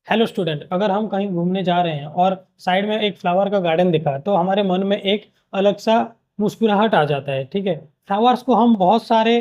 Hello student, अगर हम कहीं घूमने जा रहे हैं और साइड में एक फ्लावर का गार्डन दिखा तो हमारे मन में एक अलग सा मुस्कुराहट आ जाता है। ठीक है। फ्लावर्स को हम बहुत सारे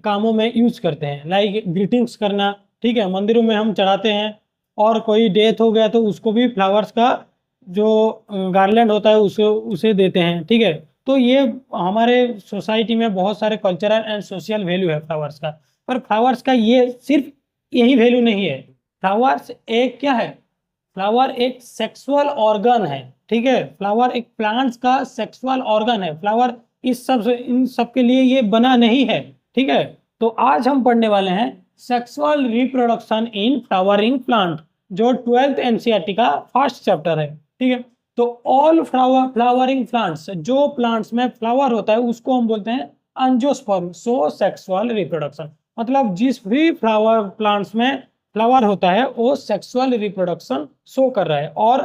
कामों में यूज करते हैं, लाइक ग्रीटिंग्स करना। ठीक है, मंदिरों में हम चढ़ाते हैं। और कोई डेथ हो गया तो उसको भी फ्लावर्स का जो गार्लैंड होता है उसे उसे देते हैं। ठीक है। तो ये हमारे सोसाइटी में बहुत सारे कल्चरल एंड सोशल वैल्यू है फ्लावर्स का। पर फ्लावर्स का ये सिर्फ यही वैल्यू नहीं है। फ्लावर्स एक क्या है? फ्लावर एक सेक्सुअल ऑर्गन है। ठीक है, फ्लावर एक प्लांट्स का सेक्सुअल ऑर्गन है। फ्लावर इस सब से इन सब के लिए ये बना नहीं है। ठीक है। तो आज हम पढ़ने वाले हैं sexual reproduction in flowering plant, जो 12th एनसीईआरटी का फर्स्ट चैप्टर है। ठीक है। तो ऑल फ्लावरिंग प्लांट्स, जो प्लांट्स में फ्लावर होता है उसको हम बोलते हैं एंजियोस्पर्म सो सेक्सुअल रिप्रोडक्शन। मतलब जिस भी फ्लावर प्लांट्स में फ्लावर होता है वो सेक्सुअल रिप्रोडक्शन शो कर रहा है। और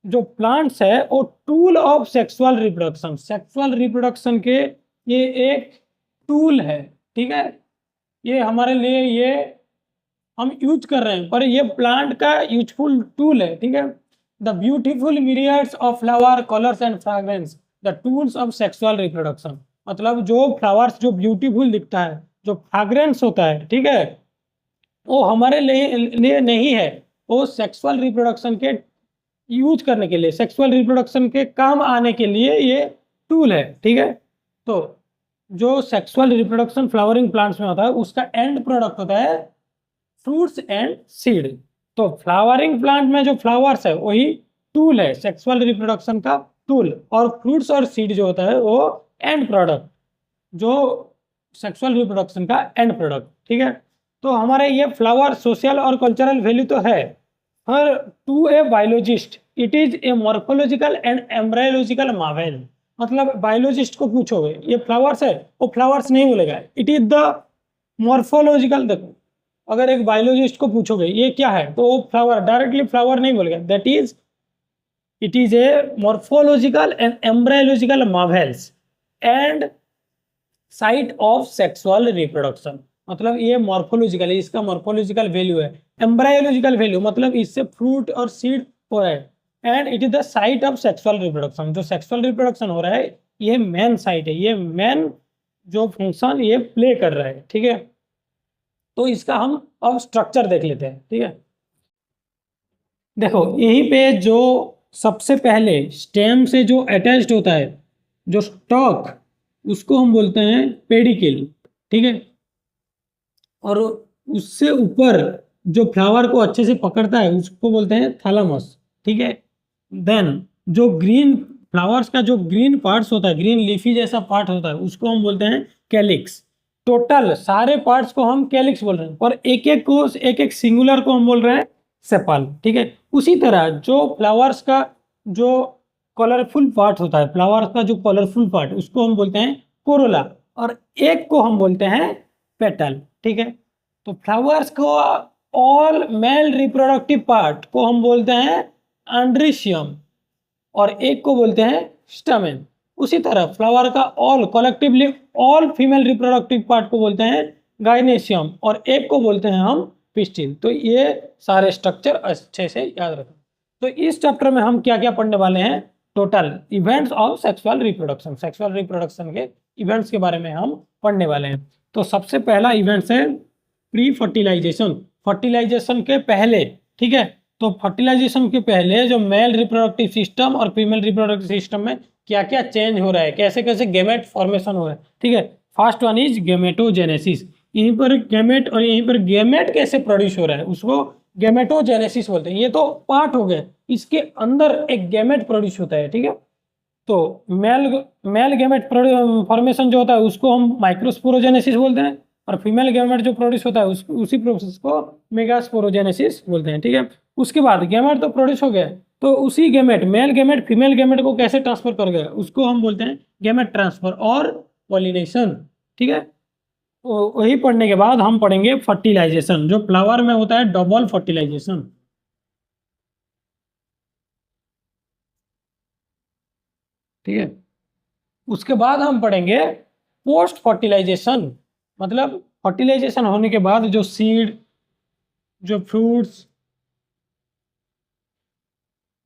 जो प्लांट्स है वो tool of sexual reproduction, sexual reproduction के ये एक टूल है। ठीक है, ये हमारे लिए ये हम यूज कर रहे हैं, पर ये प्लांट का यूजफुल टूल है। ठीक है। The beautiful myriads of flower colours and fragrance the tools of sexual reproduction. मतलब जो फ्लावर्स जो ब्यूटीफुल दिखता है, जो फ्रेगरेंस होता है, ठीक है, वो हमारे लिए नहीं है। वो सेक्सुअल रिप्रोडक्शन के यूज करने के लिए, सेक्सुअल रिप्रोडक्शन के काम आने के लिए ये टूल है। ठीक है। तो जो सेक्सुअल रिप्रोडक्शन फ्लावरिंग प्लांट्स में होता है उसका एंड प्रोडक्ट होता है फ्रूट्स एंड सीड। तो फ्लावरिंग प्लांट में जो फ्लावर्स है वही टूल है, सेक्सुअल रिप्रोडक्शन का टूल। और फ्रूट्स और सीड जो होता है वो एंड प्रोडक्ट, जो सेक्सुअल रिप्रोडक्शन का एंड प्रोडक्ट। ठीक है। तो हमारे ये फ्लावर सोशल और कल्चरल वैल्यू तो है, पर to a biologist it is a morphological and embryological marvel. मतलब बायोलॉजिस्ट को पूछोगे ये फ्लावर्स है, वो फ्लावर्स नहीं बोलेगा, इट इज द मॉर्फोलॉजिकल। देखो, अगर एक बायोलॉजिस्ट को पूछोगे ये क्या है तो वो फ्लावर, डायरेक्टली फ्लावर नहीं बोलेगा। That is it is a morphological and embryological marvels and site of sexual reproduction. मतलब ये मॉर्फोलॉजिकल है, इसका मॉर्फोलॉजिकल वैल्यू है। एम्ब्रायोलॉजिकल वैल्यू मतलब इससे फ्रूट और सीड हो रहा है। And it is the site of sexual reproduction, जो सेक्सुअल रिप्रोडक्शन हो रहा है ये मेन साइट है, ये मेन जो फंक्शन ये प्ले कर रहा है। ठीक है। तो इसका हम अब स्ट्रक्चर देख लेते हैं। ठीक है। देखो, यहीं पे जो सबसे पहले स्टेम से जो अटैच्ड होता है, जो स्टॉक, उसको हम बोलते हैं पेडिकिल। ठीक है। और उससे ऊपर जो फ्लावर को अच्छे से पकड़ता है उसको बोलते हैं थैलेमस। ठीक है। देन जो ग्रीन फ्लावर्स का जो ग्रीन पार्ट्स होता है, ग्रीन लीफी जैसा पार्ट होता है, उसको हम बोलते हैं कैलिक्स। टोटल सारे पार्ट्स को हम कैलिक्स बोल रहे हैं, और एक एक को, एक एक सिंगुलर को हम बोल रहे हैं सेपल। ठीक है। उसी तरह जो फ्लावर्स का जो कलरफुल पार्ट होता है, फ्लावर्स का जो कलरफुल पार्ट, उसको हम बोलते हैं कोरोला, और एक को हम बोलते हैं पेटल। ठीक है। तो फ्लावर्स को ऑल मेल रिप्रोडक्टिव पार्ट को हम बोलते हैं एंड्रीशियम, और एक को बोलते हैं स्टमेन। उसी तरह फ्लावर का all collectively all female reproductive part को बोलते हैं गाइनेशियम, और एक को बोलते हैं हम पिस्टिल। तो ये सारे स्ट्रक्चर अच्छे से याद रखें। तो इस चैप्टर में हम क्या क्या पढ़ने वाले हैं? Total events of sexual reproduction, sexual reproduction के इवेंट्स के बारे में हम पढ़ने वाले हैं। तो सबसे पहला इवेंट्स है प्री फर्टिलाइजेशन, फर्टिलाइजेशन के पहले। ठीक है। तो फर्टिलाइजेशन के पहले जो मेल रिप्रोडक्टिव सिस्टम और फीमेल रिप्रोडक्टिव सिस्टम में क्या क्या चेंज हो रहा है, कैसे कैसे गेमेट फॉर्मेशन हो रहा है। ठीक है। First one is gametogenesis. यहीं पर गेमेट, और यहीं पर गेमेट कैसे प्रोड्यूस हो रहा है उसको गेमेटोजेनेसिस बोलते हैं। ये तो पार्ट हो गया, इसके अंदर एक गेमेट प्रोड्यूस होता है। ठीक है। तो मेल मेल गेमेट फॉर्मेशन जो होता है उसको हम माइक्रोस्पोरोजेनेसिस बोलते हैं, और फीमेल गेमेट जो प्रोड्यूस होता है उसी प्रोसेस को मेगास्पोरोजेनेसिस बोलते हैं। ठीक है। उसके बाद गेमेट तो प्रोड्यूस हो गया, तो उसी gamete, male gamete female gamete को कैसे ट्रांसफर कर गया उसको हम बोलते हैं गेमेट ट्रांसफर और पॉलिनेशन। ठीक है। वही पढ़ने के बाद हम पढ़ेंगे फर्टिलाइजेशन, जो फ्लावर में होता है डबल फर्टिलाइजेशन। ठीक है। उसके बाद हम पढ़ेंगे पोस्ट फर्टिलाइजेशन, मतलब फर्टिलाइजेशन होने के बाद जो सीड, जो फ्रूट्स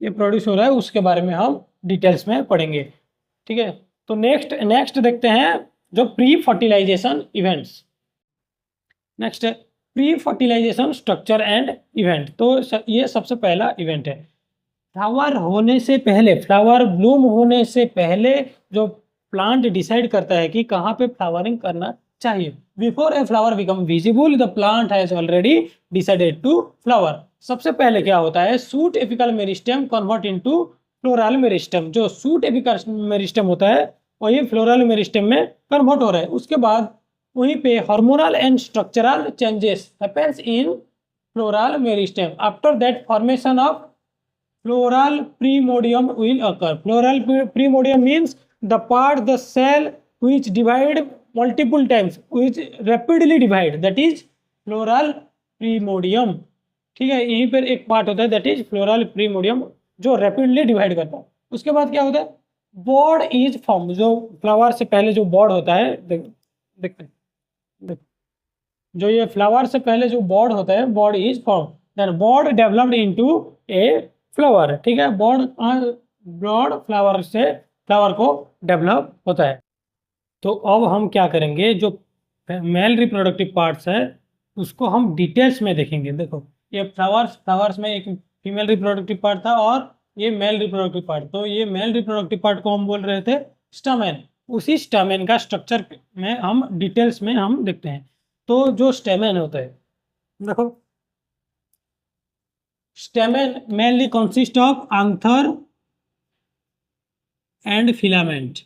ये प्रोड्यूस हो रहा है, उसके बारे में हम डिटेल्स में पढ़ेंगे। ठीक है, तो नेक्स्ट देखते हैं जो प्री फर्टिलाइजेशन इवेंट्स। नेक्स्ट है pre fertilisation structure and event. तो ये सबसे पहला इवेंट है। फ्लावर होने से पहले, फ्लावर ब्लूम होने से पहले जो प्लांट डिसाइड करता है कि कहाँ पे फ्लावरिंग करना चाहिए। Before a flower become visible the plant has already decided to flower. सबसे पहले क्या होता है, shoot apical meristem convert into floral meristem. जो सूट एपिकल मेरिस्टेम होता है वही फ्लोरल मेरिस्टेम में कन्वर्ट हो रहा है। उसके बाद वहीं पे hormonal and structural changes happens in floral meristem. After that formation of floral primordium will occur. Floral primordium means the part, the cell which divide multiple times, which rapidly divide, that is floral primordium। ठीक है, यहीं पर एक part होता है that is floral प्रीमोडियम जो rapidly divide करता है। उसके बाद क्या होता है, बॉड इज फॉर्म। जो फ्लावर से पहले जो बॉड होता है, देखते हैं, जो ये फ्लावर से पहले जो बॉड होता है, bud is form, then bud developed into a flower. ठीक है, बॉड फ्लावर से फ्लावर को डेवलप होता है। तो अब हम क्या करेंगे, जो मेल रिप्रोडक्टिव पार्ट्स है उसको हम डिटेल्स में देखेंगे। देखो ये फ्लावर्स में एक फीमेल रिप्रोडक्टिव पार्ट था और ये मेल रिप्रोडक्टिव पार्ट। तो ये मेल रिप्रोडक्टिव पार्ट को हम बोल रहे थे स्टामेन। उसी स्टामेन का स्ट्रक्चर में हम डिटेल्स में हम देखते हैं। तो जो स्टेमेन होता है, देखो stamen mainly consist of anther and filament.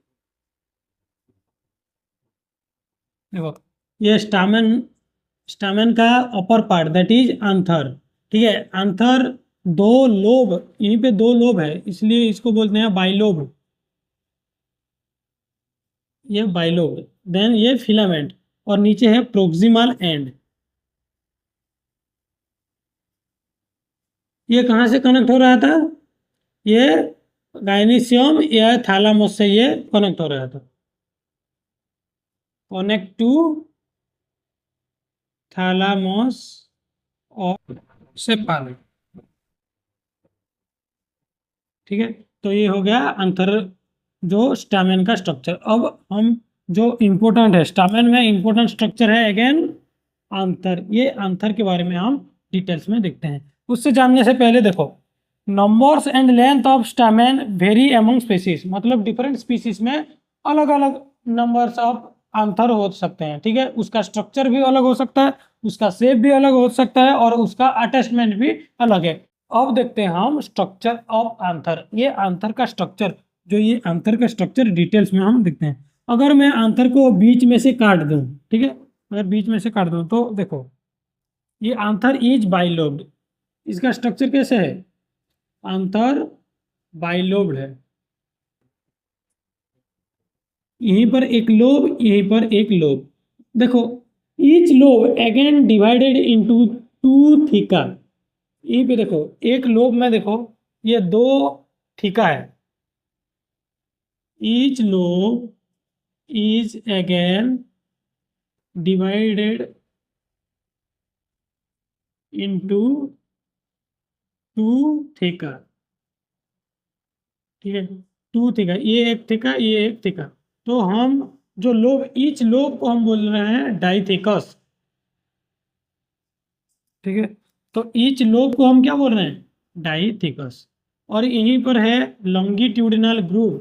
देखो ये स्टामेन का upper part that is anther. ठीक है, एंथर दो लोब, यहीं पे दो लोब है इसलिए इसको बोलते हैं बाइलोब, ये बाइलोब। देन ये फिलामेंट और नीचे है प्रोक्सिमल एंड। ये कहाँ से कनेक्ट हो रहा था, ये गाइनीशियम या थैलामस से ये कनेक्ट हो रहा था, कनेक्ट टू थैलामस और सेपाल। ठीक है, तो ये हो गया अंतर जो स्टामेन का स्ट्रक्चर। अब हम जो इम्पोर्टेंट है, स्टामेन में इम्पोर्टेंट स्ट्रक्चर है अगेन आंतर। ये आंतर के बारे में हम डिटेल्स में देखते हैं। उससे जानने से पहले देखो numbers and length of stamen very among species. मतलब डिफरेंट स्पीसीज में अलग अलग नंबर्स ऑफ आंतर हो सकते हैं। ठीक है, उसका स्ट्रक्चर भी अलग हो सकता है, उसका शेप भी अलग हो सकता है और उसका अटैचमेंट भी अलग है। अब देखते हैं हम स्ट्रक्चर ऑफ आंथर। ये आंथर का स्ट्रक्चर, जो ये आंथर का स्ट्रक्चर डिटेल्स में हम देखते हैं। अगर मैं आंथर को बीच में से काट दूं, ठीक है, अगर बीच में से काट दूं तो देखो ये आंथर इज बाइलोब्ड। इसका स्ट्रक्चर कैसे है, आंथर बाइलोब्ड है। यहीं पर एक लोब, यहीं पर एक लोब। देखो each lobe again divided into two theca. यहीं पे देखो एक लोब में देखो ये दो थीका है। Each lobe is again divided into two theca. ठीक है, टू थीका, ये एक थीका, ये एक थीका। तो हम जो लोब, ईच लोब को हम बोल रहे हैं डाइथेकस। ठीक है, तो ईच लोब को हम क्या बोल रहे हैं, डाइथेकस। और यहीं पर है लॉन्गिट्यूडिनल ग्रूव।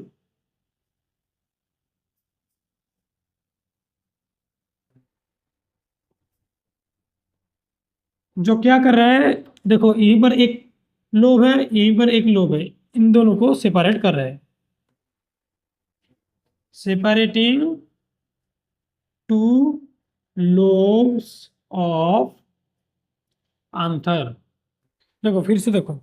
जो क्या कर रहा है, देखो यहीं पर एक लोब है, यहीं पर एक लोब है, इन दोनों को सेपरेट कर रहा है, सेपरेटिंग टू लोब्स ऑफ आंथर। देखो फिर से देखो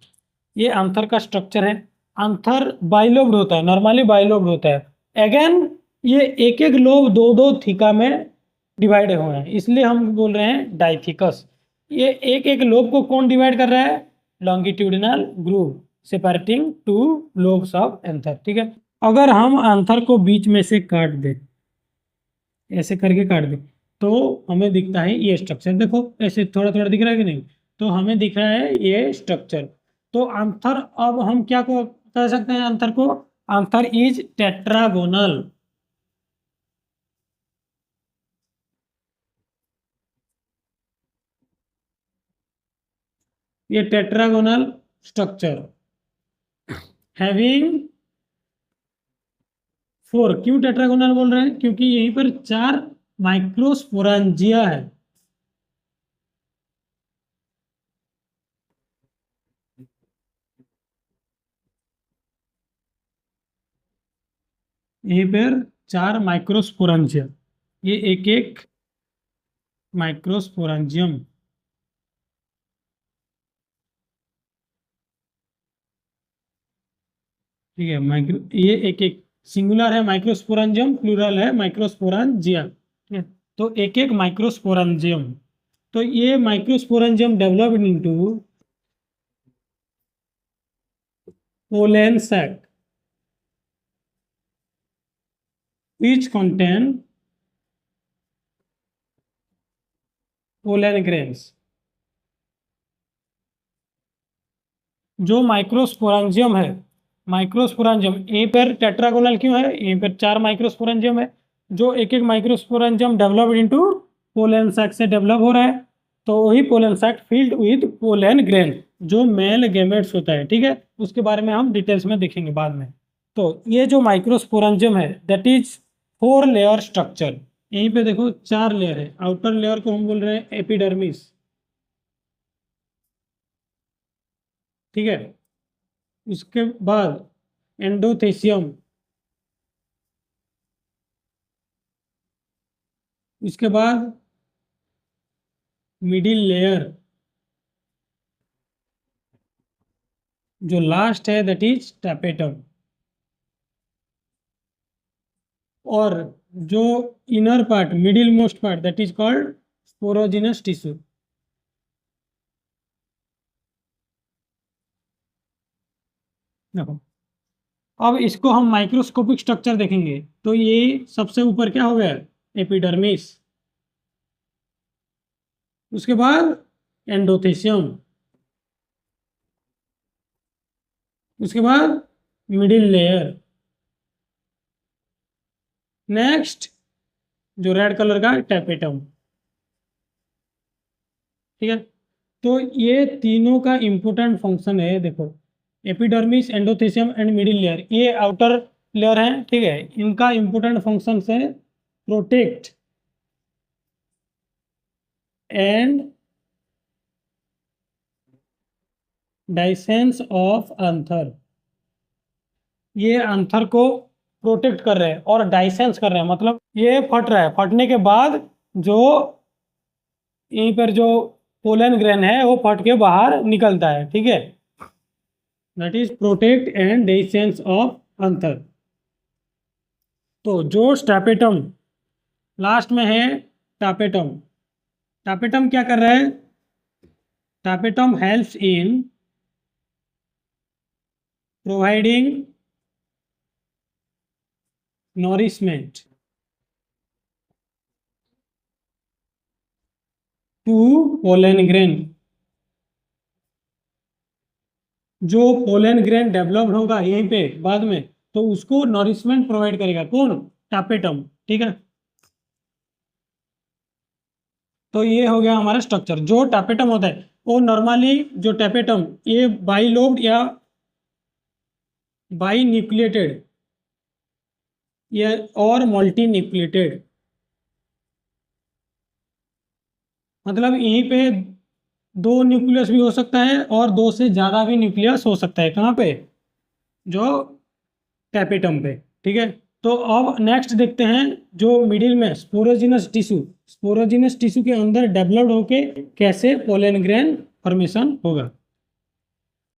ये आंथर का स्ट्रक्चर है। आंथर बाइलोब्ड होता है, नॉर्मली बाइलोब्ड होता है। अगेन ये एक एक लोब दो दो थीका में डिवाइड हुए हैं, इसलिए हम बोल रहे हैं डाइथिकस। ये एक एक लोब को कौन डिवाइड कर रहा है, longitudinal groove separating two lobes of anther. ठीक है, अगर हम आंथर को बीच में से काट दें, ऐसे करके काट दें, तो हमें दिखता है ये स्ट्रक्चर। देखो ऐसे थोड़ा थोड़ा दिख रहा है कि नहीं, तो हमें दिख रहा है ये स्ट्रक्चर। तो आंथर, अब हम क्या को कह सकते हैं आंथर को? आंथर इज टेट्रागोनल। ये टेट्रागोनल स्ट्रक्चर हैविंग फोर। क्यों टेट्रागोनल बोल रहे हैं? क्योंकि यहीं पर 4 माइक्रोस्पोरेंजिया है। यहीं पर 4 माइक्रोस्पोरेंजिया, ये एक एक माइक्रोस्पोरेंजियम। ठीक है, माइक्रो, ये एक एक सिंगुलर है माइक्रोस्पोरेंजियम, प्लूरल है माइक्रोस्पोरेंजिया। ठीक है, तो एक एक माइक्रोस्पोरेंजियम। तो ये microsporangium developed into pollen sac which contain pollen grains. जो माइक्रोस्पोरेंजियम है, माइक्रोस्पोरेंजियम ए पर टेट्रागोनल क्यों है? ए पर 4 माइक्रोस्पोरेंजियम है, जो एक एक microsporangium developed into pollen sac से डेवलप हो रहा है। तो वही pollen sac filled with pollen grain, जो मेल गेमेट्स होता है। ठीक है, उसके बारे में हम डिटेल्स में देखेंगे बाद में। तो ये जो माइक्रोस्पोरेंजियम है दैट इज 4 लेयर स्ट्रक्चर। यहीं पे देखो 4 लेयर है। आउटर लेयर को हम बोल रहे हैं एपिडर्मिस। ठीक है, उसके बाद एंडोथेसियम, उसके बाद मिडिल लेयर, जो लास्ट है दैट इज टैपेटम, और जो inner part, middle most part that is called sporogenous tissue. देखो, अब इसको हम माइक्रोस्कोपिक स्ट्रक्चर देखेंगे तो ये सबसे ऊपर क्या हो गया? एपिडर्मिस, उसके बाद एंडोथेसियम, उसके बाद मिडिल लेयर, नेक्स्ट जो रेड कलर का टैपेटम। ठीक है, तो ये तीनों का इंपॉर्टेंट फंक्शन है। देखो, epidermis, endothecium and middle layer, ये आउटर लेयर है। ठीक है, इनका इंपॉर्टेंट फंक्शन है प्रोटेक्ट एंड डाइसेंस ऑफ आंथर। ये आंथर को प्रोटेक्ट कर रहे हैं और डाइसेंस कर रहे हैं, मतलब ये फट रहा है, फटने के बाद जो यहीं पर जो पोलन ग्रेन है वो फट के बाहर निकलता है। ठीक है, that is protect and dehiscence of anther. तो जो स्टैपेटम लास्ट में है, टापेटम, टापेटम क्या कर रहा है? Tapetum helps in providing nourishment to pollen grain. जो पोलन ग्रेन डेवलप्ड होगा यहीं पे बाद में, तो उसको नॉरिशमेंट प्रोवाइड करेगा कौन? टापेटम। ठीक है, तो ये हो गया हमारा स्ट्रक्चर। जो टापेटम होता है वो नॉर्मली, जो टापेटम ये बाई लोब्ड या बाई न्यूक्लिएटेड या और मल्टी न्यूक्लिएटेड, मतलब यहीं पे 2 न्यूक्लियस भी हो सकता है और 2 से ज़्यादा भी न्यूक्लियस हो सकता है। कहाँ पे? जो टैपेटम पे। ठीक है, तो अब नेक्स्ट देखते हैं जो मिडिल में स्पोरोजिनस टिश्यू, स्पोरोजिनस टिश्यू के अंदर डेवलप्ड होके कैसे पोलन ग्रेन फॉर्मेशन होगा।